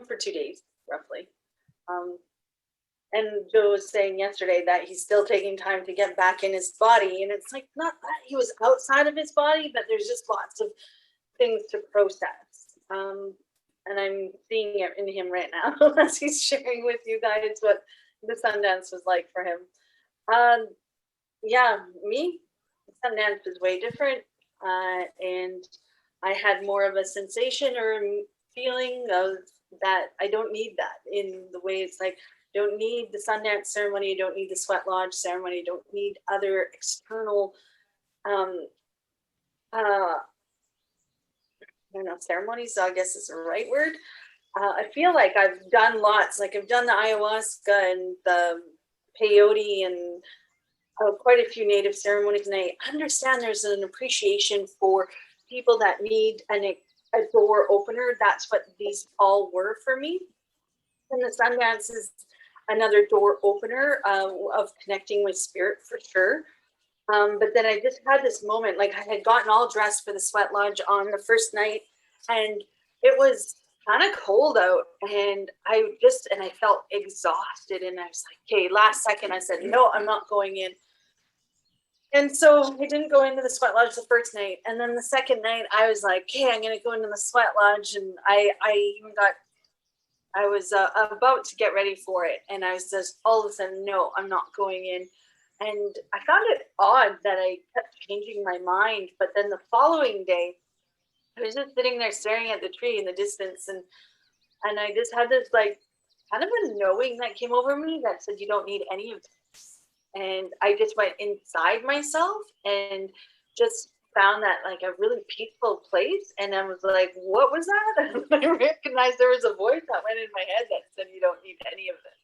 for 2 days, roughly. And Joe was saying yesterday that he's still taking time to get back in his body. And it's like, not that he was outside of his body, but there's just lots of things to process. And I'm seeing it in him right now as he's sharing with you guys what the Sundance was like for him. Yeah, me, Sundance was way different. And I had more of a sensation or feeling of that I don't need that, in the way it's like, don't need the Sundance ceremony, you don't need the Sweat Lodge ceremony, you don't need other external I don't know, ceremonies, so I guess is the right word. I feel like I've done lots, like I've done the ayahuasca and the peyote and quite a few native ceremonies, and I understand there's an appreciation for people that need a door opener. That's what these all were for me. And the Sundance is another door opener of connecting with spirit for sure. But then I just had this moment, like I had gotten all dressed for the Sweat Lodge on the first night, and it was kind of cold out, and I felt exhausted, and I was like, okay, last second I said, no, I'm not going in. And so I didn't go into the Sweat Lodge the first night. And then the second night I was like, okay, I'm going to go into the Sweat Lodge. And I was about to get ready for it. And I was just all of a sudden, no, I'm not going in. And I found it odd that I kept changing my mind. But then the following day, I was just sitting there staring at the tree in the distance. And I just had this like kind of a knowing that came over me that said, you don't need any of this. And I just went inside myself and just found that like a really peaceful place. And I was like, what was that? And I recognized there was a voice that went in my head that said, you don't need any of this.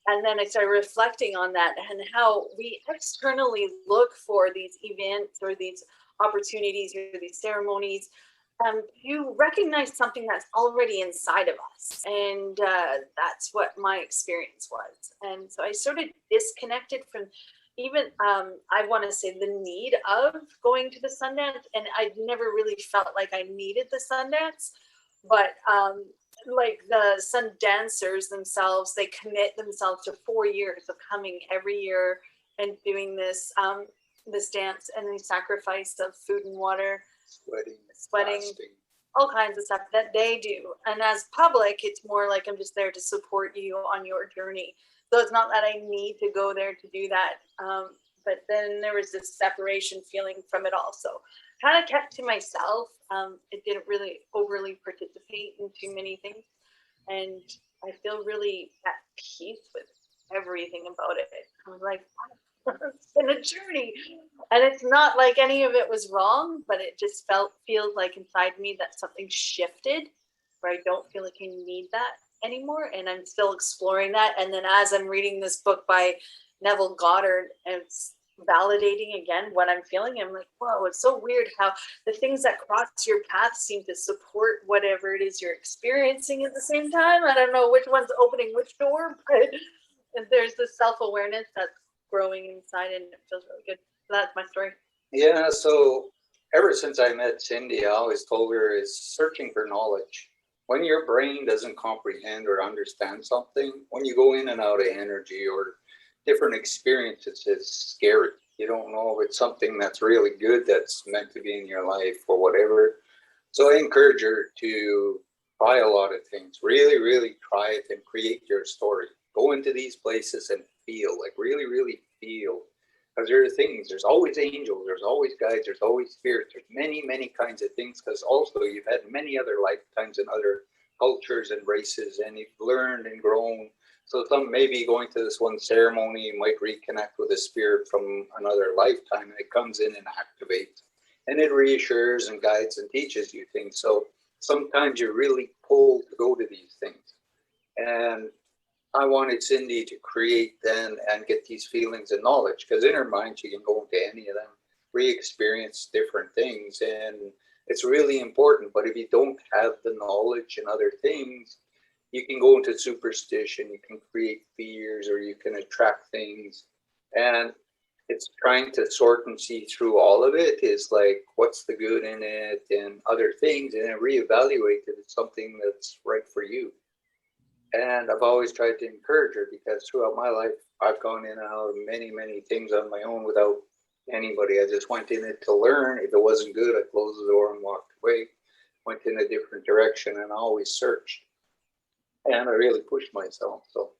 And then I started reflecting on that and how we externally look for these events or these opportunities or these ceremonies. You recognize something that's already inside of us. And that's what my experience was. And so I sort of disconnected from even, I want to say, the need of going to the Sundance. And I never really felt like I needed the Sundance. But like the Sundancers themselves, they commit themselves to 4 years of coming every year and doing this, this dance, and the sacrifice of food and water. Sweating, all kinds of stuff that they do. And as public, it's more like I'm just there to support you on your journey. So it's not that I need to go there to do that. But then there was this separation feeling from it all. So kind of kept to myself. It didn't really overly participate in too many things. And I feel really at peace with everything about it. I was like, it's been a journey, and it's not like any of it was wrong, but it just feels like inside me that something shifted where I don't feel like I need that anymore, and I'm still exploring that. And then as I'm reading this book by Neville Goddard, and it's validating again what I'm feeling, I'm like, whoa, it's so weird how the things that cross your path seem to support whatever it is you're experiencing at the same time. I don't know which one's opening which door, but there's this self-awareness that's growing inside, and it feels really good. So that's my story. Yeah, so ever since I met Cindy, I always told her it's searching for knowledge. When your brain doesn't comprehend or understand something, when you go in and out of energy or different experiences, it's scary. You don't know if it's something that's really good that's meant to be in your life or whatever. So I encourage her to try a lot of things. Really, really try it and create your story. Go into these places and feel, like really, really feel. Because there are things, there's always angels, there's always guides, there's always spirits, there's many, many kinds of things. Because also you've had many other lifetimes in other cultures and races, and you've learned and grown. So some maybe going to this one ceremony, you might reconnect with a spirit from another lifetime, and it comes in and activates. And it reassures and guides and teaches you things. So sometimes you're really pulled to go to these things. And I wanted Cindy to create then and get these feelings and knowledge, because in her mind, she can go into any of them, re-experience different things. And it's really important. But if you don't have the knowledge and other things, you can go into superstition, you can create fears, or you can attract things. And it's trying to sort and see through all of it is like, what's the good in it and other things, and then reevaluate if it's something that's right for you. And I've always tried to encourage her because throughout my life, I've gone in and out of many, many things on my own without anybody. I just went in it to learn. If it wasn't good, I closed the door and walked away, went in a different direction, and always searched. And I really pushed myself. So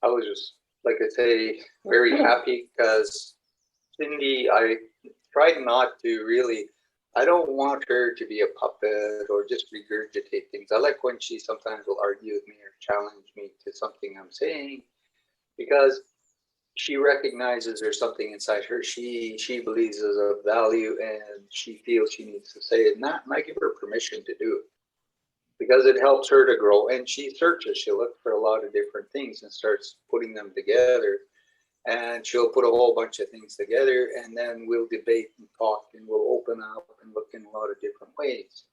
I was just, like I say, very happy because Cindy, I tried not to really, I don't want her to be a puppet or just regurgitate things. I like when she sometimes will argue with me or challenge me to something I'm saying because she recognizes there's something inside her she believes is of value and she feels she needs to say it. And I give her permission to do it because it helps her to grow. And she searches, she looks for a lot of different things and starts putting them together. And she'll put a whole bunch of things together and then we'll debate and talk and we'll open up and look in a lot of different ways.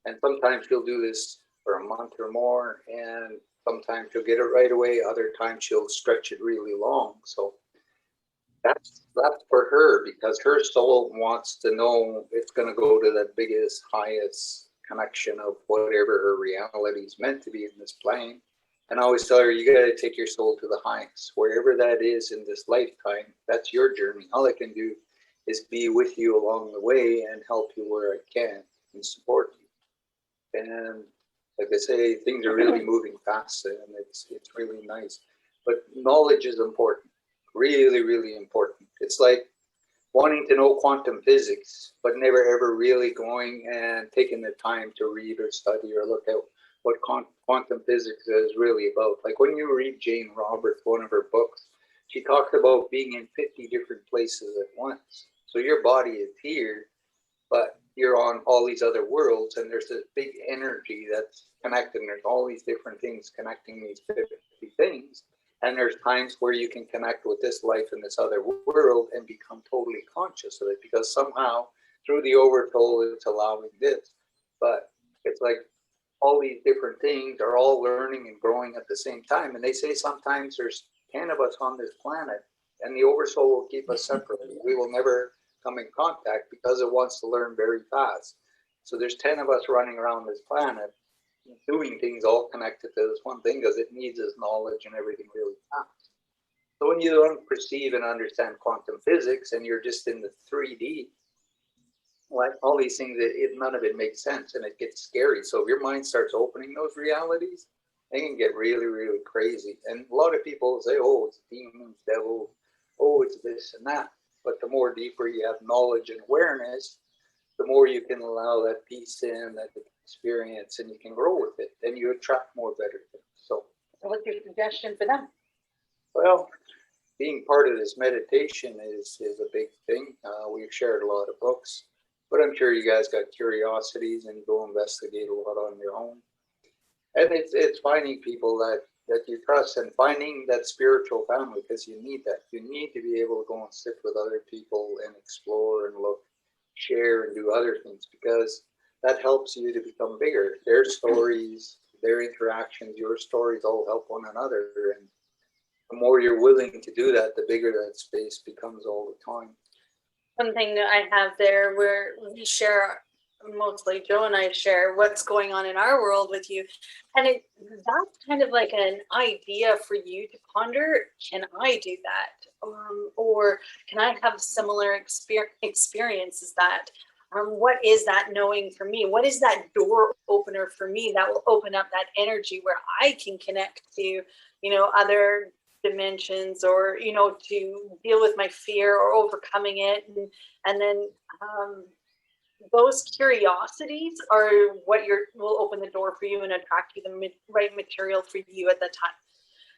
And sometimes she'll do this for a month or more, and sometimes she'll get it right away. Other times she'll stretch it really long. So that's for her because her soul wants to know it's going to go to the biggest, highest connection of whatever her reality is meant to be in this plane. And I always tell her, you got to take your soul to the highest, wherever that is in this lifetime. That's your journey. All I can do is be with you along the way and help you where I can and support you. And like I say, things are really moving fast and it's really nice. But knowledge is important, really, really important. It's like wanting to know quantum physics, but never ever really going and taking the time to read or study or look at what quantum physics is really about. Like when you read Jane Roberts, one of her books, she talks about being in 50 different places at once. So your body is here, but you're on all these other worlds, and there's this big energy that's connected, and there's all these different things connecting these 50 things. And there's times where you can connect with this life in this other world and become totally conscious of it because somehow through the oversoul it's allowing this. But it's like all these different things are all learning and growing at the same time. And they say sometimes there's 10 of us on this planet and the oversoul will keep us separate. We will never come in contact because it wants to learn very fast. So there's 10 of us running around this planet doing things all connected to this one thing because it needs this knowledge and everything really fast. So when you don't perceive and understand quantum physics and you're just in the 3D, like all these things, none of it makes sense and it gets scary. So if your mind starts opening those realities, they can get really, really crazy. And a lot of people say, oh, it's demons, devils, oh, it's this and that. But the more deeper you have knowledge and awareness, the more you can allow that peace in, that experience, and you can grow with it, and you attract more better things. So what's your suggestion for them? Well, being part of this meditation is a big thing. We've shared a lot of books, but I'm sure you guys got curiosities and you go investigate a lot on your own. And it's finding people that you trust and finding that spiritual family because you need that. You need to be able to go and sit with other people and explore and look, share and do other things because that helps you to become bigger. Their stories, their interactions, your stories all help one another. And the more you're willing to do that, the bigger that space becomes all the time. One thing that I have there where we share, mostly Joe and I share what's going on in our world with you. And that's kind of like an idea for you to ponder. Can I do that? Or can I have similar experiences that? What is that knowing for me? What is that door opener for me that will open up that energy where I can connect to, other dimensions or, to deal with my fear or overcoming it. And then those curiosities are what will open the door for you and attract you the right material for you at the time.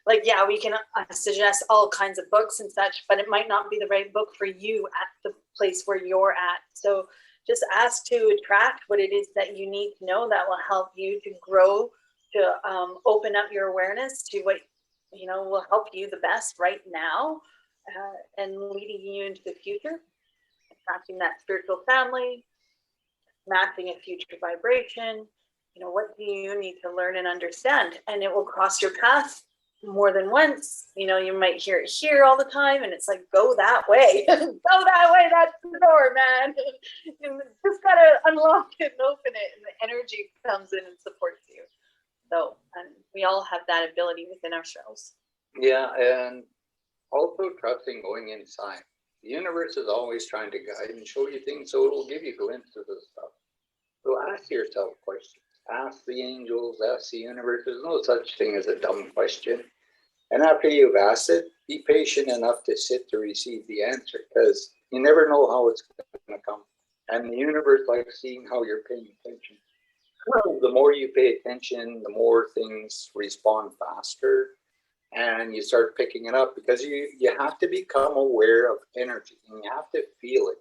Like, yeah, we can suggest all kinds of books and such, but it might not be the right book for you at the place where you're at. So just ask to attract what it is that you need to know that will help you to grow, to open up your awareness to what, will help you the best right now and leading you into the future, attracting that spiritual family, matching a future vibration. What do you need to learn and understand? And it will cross your path more than once. You might hear it here all the time and it's like, go that way. Go that way, that's the door, man. You just gotta unlock it and open it and the energy comes in and supports you. So We all have that ability within ourselves. Yeah, and also trusting going inside. The universe is always trying to guide and show you things, so it will give you glimpses of stuff. So ask yourself questions. Ask the angels, ask the universe. There's no such thing as a dumb question. And after you've asked it, be patient enough to sit to receive the answer, because you never know how it's going to come. And the universe likes seeing how you're paying attention. The more you pay attention, the more things respond faster, and you start picking it up, because you have to become aware of energy and you have to feel it.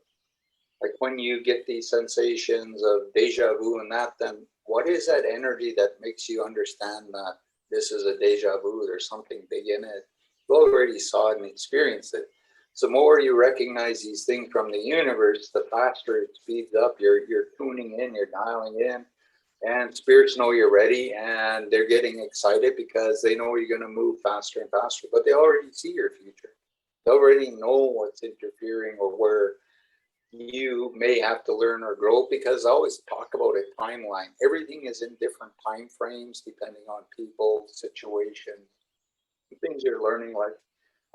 Like when you get these sensations of deja vu and that, then what is that energy that makes you understand that this is a deja vu? There's something big in it. You already saw it and experienced it. So the more you recognize these things from the universe, the faster it speeds up. You're tuning in, you're dialing in, and spirits know you're ready, and they're getting excited because they know you're going to move faster and faster. But they already see your future. They already know what's interfering or where you may have to learn or grow, because I always talk about a timeline. Everything is in different time frames depending on people, situations, things you're learning. Like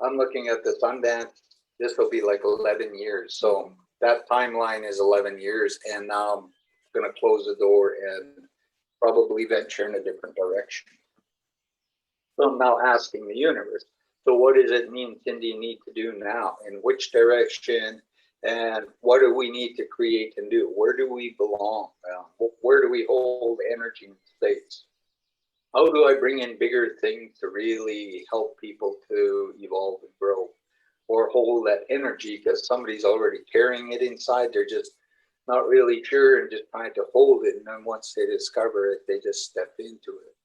I'm looking at the Sundance, this will be like 11 years. So that timeline is 11 years, and now I'm going to close the door and probably venture in a different direction. So I'm now asking the universe, so what does it mean, Cindy, need to do now? In which direction? And what do we need to create and do? Where do we belong? Where do we hold energy in space? How do I bring in bigger things to really help people to evolve and grow? Or hold that energy because somebody's already carrying it inside. They're just not really sure and just trying to hold it. And then once they discover it, they just step into it.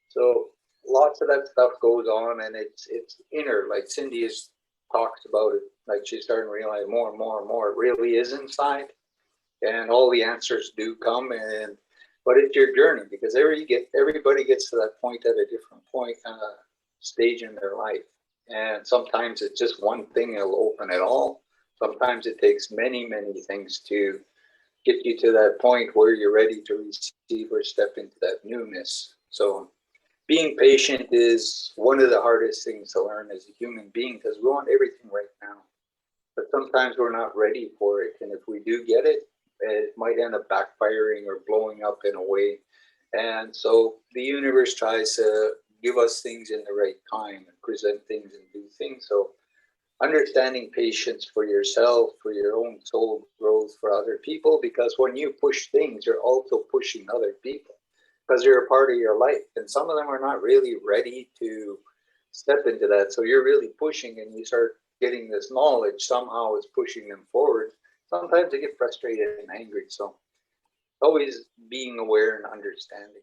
So lots of that stuff goes on, and it's inner. Like Cindy has talks about it, like she's starting to realize more and more and more it really is inside, and all the answers do come. And but it's your journey, because everybody gets to that point at a different point, stage in their life. And sometimes it's just one thing that'll open it all. Sometimes it takes many things to get you to that point where you're ready to receive or step into that newness. So being patient is one of the hardest things to learn as a human being, because we want everything right now. But sometimes we're not ready for it. And if we do get it, it might end up backfiring or blowing up in a way. And so the universe tries to give us things in the right time and present things and do things. So understanding patience for yourself, for your own soul growth, for other people, because when you push things, you're also pushing other people, because they're a part of your life. And some of them are not really ready to step into that. So you're really pushing, and you start getting this knowledge. Somehow it's pushing them forward. Sometimes they get frustrated and angry. So always being aware and understanding.